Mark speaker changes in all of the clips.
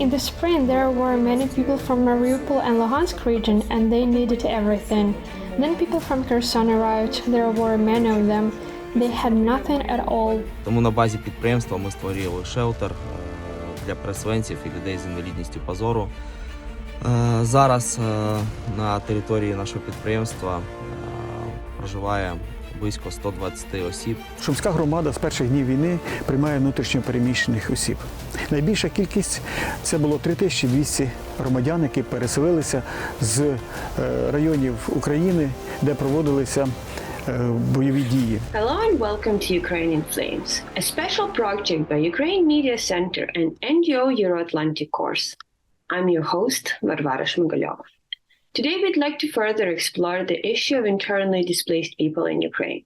Speaker 1: In the spring, there were many people from Mariupol and Luhansk region, and they needed everything. Then people from Kherson arrived. There were many of them. They had nothing at all.
Speaker 2: Тому на базі підприємства ми створили шелтер для переселенців і людей з інвалідністю по зору. Зараз на території нашого підприємства проживає близько 120 осіб.
Speaker 3: Шумська громада з перших днів війни приймає внутрішньо переміщених осіб. Найбільша кількість – це було 3200 громадян, які переселилися з районів України, де проводилися бойові дії.
Speaker 4: Hello and welcome to Ukraine in Flames, a special project by Ukraine Media Center and NGO Euro-Atlantic Course. I'm your host, Varvara Shmygalyova. Today we'd like to further explore the issue of internally displaced people in Ukraine.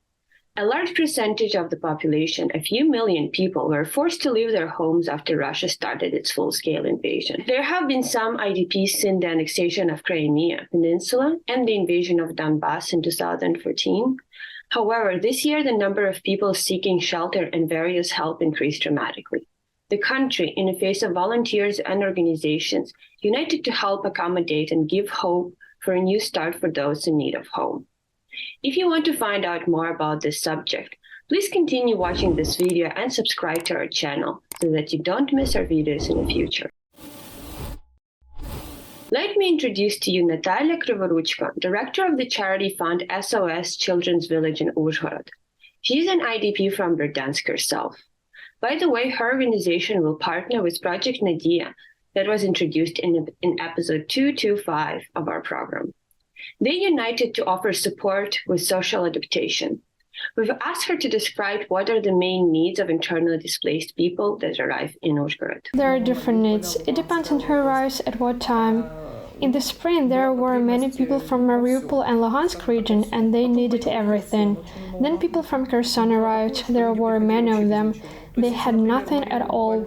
Speaker 4: A large percentage of the population, a few million people, were forced to leave their homes after Russia started its full-scale invasion. There have been some IDPs since the annexation of Crimea, peninsula, and the invasion of Donbas in 2014. However, this year the number of people seeking shelter and various help increased dramatically. The country, in the face of volunteers and organizations, united to help accommodate and give hope for a new start for those in need of home. If you want to find out more about this subject, please continue watching this video and subscribe to our channel so that you don't miss our videos in the future. Let me introduce to you Natalya Kryvoruchko, director of the charity fund SOS Children's Village in Uzhhorod. She's an IDP from Verdansk herself. By the way, her organization will partner with Project Nadia that was introduced in episode 225 of our program. They united to offer support with social adaptation. We've asked her to describe what are the main needs of internally displaced people that arrive in Uzhhorod.
Speaker 1: There are different needs. It depends on who arrives at what time. In the spring, there were many people from Mariupol and Luhansk region, and they needed everything. Then people from Kherson arrived. There were many of them. They had nothing at all.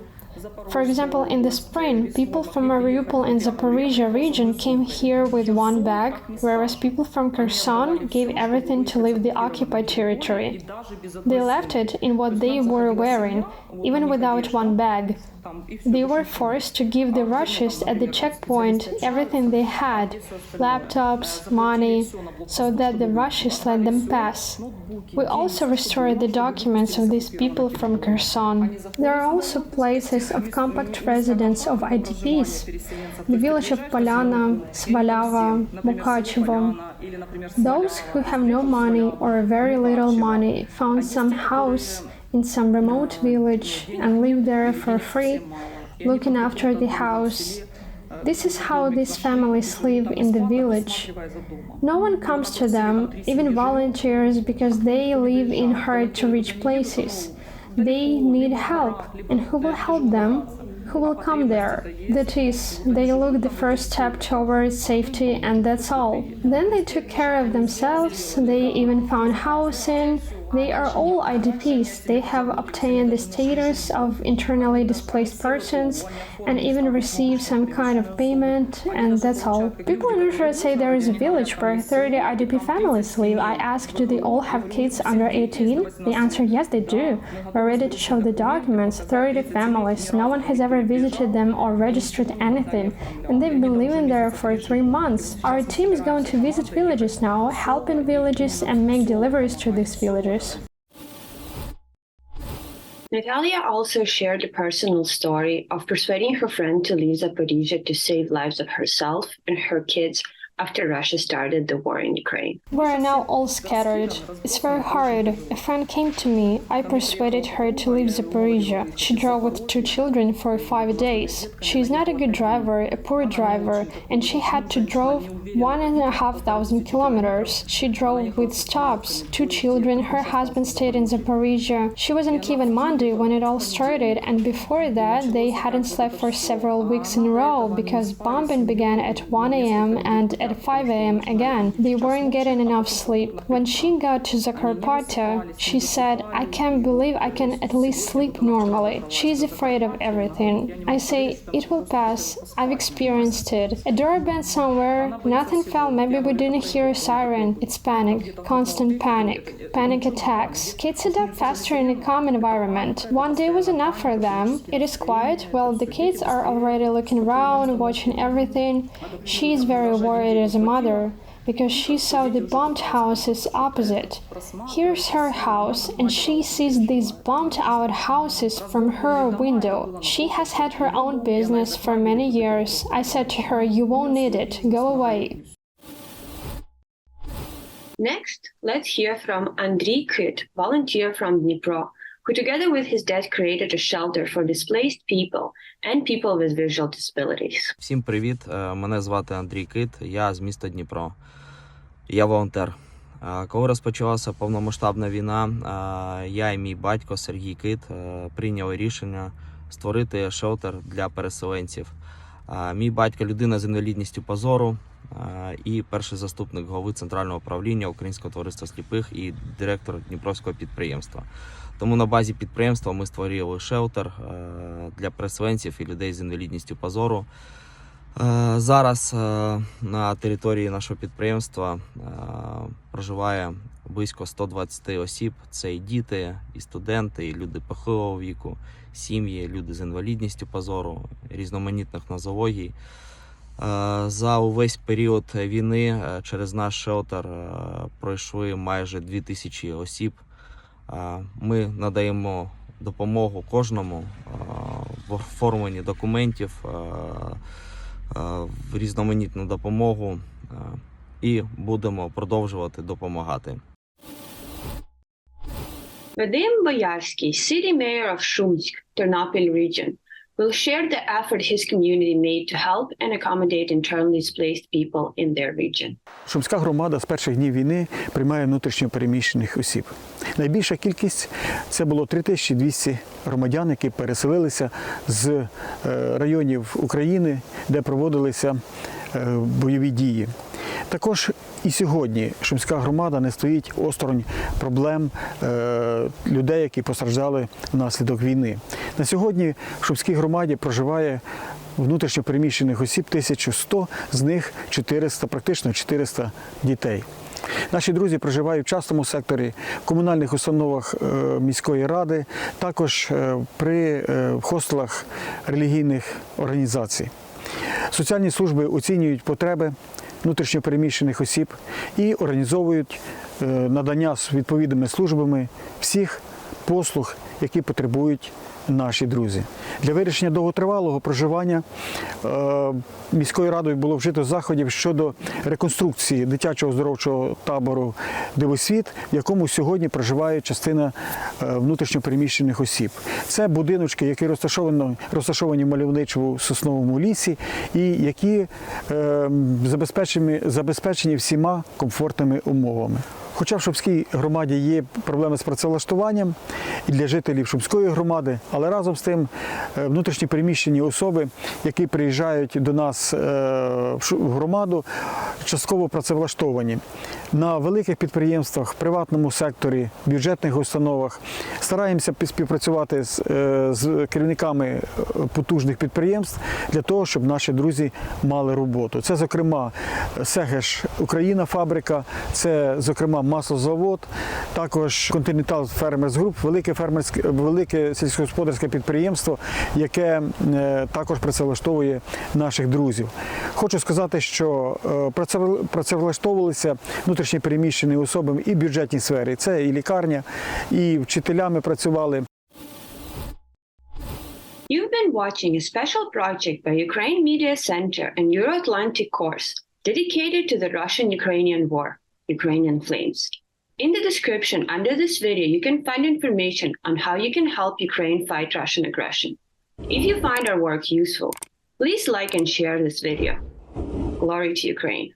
Speaker 1: For example, in the spring, people from Mariupol and Zaporizhia region came here with one bag, whereas people from Kherson gave everything to leave the occupied territory. They left it in what they were wearing, even without one bag. They were forced to give the Russians at the checkpoint everything they had, laptops, money, so that the Russians let them pass. We also restored the documents of these people from Kherson. There are also places of compact residence of IDPs, the village of Polyana, Svalava, Mukachevo. Those who have no money or very little money found some house in some remote village and live there for free, looking after the house. This is how these families live in the village. No one comes to them, even volunteers, because they live in hard-to-reach places. They need help, and who will help them? Who will come there? That is, they look the first step towards safety, and that's all. Then they took care of themselves, they even found housing. They are all IDPs. They have obtained the status of internally displaced persons and even received some kind of payment, and that's all. People in Uzhhorod say there is a village where 30 IDP families live. I asked, do they all have kids under 18? They answered, yes, they do. We're ready to show the documents. 30 families. No one has ever visited them or registered anything, and they've been living there for 3 months. Our team is going to visit villages now, help in villages and make deliveries to these villages.
Speaker 4: Natalya also shared a personal story of persuading her friend to leave Zaporizhia to save lives of herself and her kids after Russia started the war in Ukraine.
Speaker 1: We're now all scattered. It's very hard. A friend came to me. I persuaded her to leave Zaporizhia. She drove with 2 children for 5 days. She is not a good driver, a poor driver, and she had to drive 1,500 kilometers. She drove with stops. 2 children, her husband stayed in Zaporizhia. She was in Kiev on Monday when it all started, and before that, they hadn't slept for several weeks in a row because bombing began at 1 a.m. and at 5 a.m. again. They weren't getting enough sleep. When she got to Zakarpattia, she said, "I can't believe I can at least sleep normally." She's afraid of everything. I say, "It will pass. I've experienced it. A door bent somewhere, nothing fell, maybe we didn't hear a siren." It's panic, constant panic, panic attacks. Kids adapt faster in a calm environment. One day was enough for them. It is quiet, well, the kids are already looking around, watching everything. She is very worried as a mother, because she saw the bombed houses opposite. Here's her house, and she sees these bombed-out houses from her window. She has had her own business for many years. I said to her, "You won't need it. Go away."
Speaker 4: Next, let's hear from Andriy Kyt, volunteer from Dnipro, who together with his dad created a shelter for displaced people and people with visual disabilities.
Speaker 2: Всім привіт, мене звати Андрій Кит, я з міста Дніпро, я волонтер. Коли розпочалася повномасштабна війна, я і мій батько Сергій Кит прийняли рішення створити шелтер для переселенців. Мій батько – людина з інвалідністю по зору і перший заступник голови Центрального управління Українського товариства сліпих і директор Дніпровського підприємства. Тому на базі підприємства ми створили шелтер для переселенців і людей з інвалідністю по зору. Зараз на території нашого підприємства проживає близько 120 осіб. Це і діти, і студенти, і люди похилого віку, сім'ї, люди з інвалідністю по зору, різноманітних нозологій. За увесь період війни через наш шелтер пройшли майже 2000 осіб. Ми надаємо допомогу кожному в оформленні документів, в різноманітну допомогу і будемо продовжувати допомагати.
Speaker 4: Vadym Boyarskyi, city mayor of Shumsk, Ternopil region, will share the effort his community made to help and accommodate internally displaced people in their region.
Speaker 3: Шумська громада з перших днів війни приймає внутрішньо переміщених осіб. Найбільша кількість – це було 3200 громадян, які переселилися з районів України, де проводилися бойові дії. Також і сьогодні Шумська громада не стоїть осторонь проблем людей, які постраждали внаслідок війни. На сьогодні в Шумській громаді проживає внутрішньо переміщених осіб 1100, з них 400, практично 400 дітей. Наші друзі проживають в частному секторі, в комунальних установах міської ради, також при хостелах релігійних організацій. Соціальні служби оцінюють потреби внутрішньо переміщених осіб і організовують надання з відповідними службами всіх послуг, які потребують наші друзі. Для вирішення довготривалого проживання міською радою було вжито заходів щодо реконструкції дитячого оздоровчого табору «Дивосвіт», в якому сьогодні проживає частина внутрішньо переміщених осіб. Це будиночки, які розташовані в мальовничому сосновому лісі і які забезпечені всіма комфортними умовами. Хоча в Шумській громаді є проблеми з працевлаштуванням і для жителів Шумської громади, але разом з тим внутрішньо переміщені особи, які приїжджають до нас в громаду, частково працевлаштовані. На великих підприємствах, в приватному секторі, бюджетних установах стараємося співпрацювати з керівниками потужних підприємств для того, щоб наші друзі мали роботу. Це, зокрема, Сегеш Україна фабрика, це, зокрема, маслозавод, також Континентал Фермерс Груп, велике сільськогосподарське підприємство, яке також працевлаштовує наших друзів. Хочу сказати, що працевлаштовувалися внутрішньо переміщені особи і в бюджетній сфері. Це і лікарня, і вчителями працювали.
Speaker 4: You've been watching a special project by Ukraine Media Center and Euro-Atlantic course dedicated to the Russian-Ukrainian war, Ukrainian Flames. In the description under this video, you can find information on how you can help Ukraine fight Russian aggression. If you find our work useful, please like and share this video. Glory to Ukraine.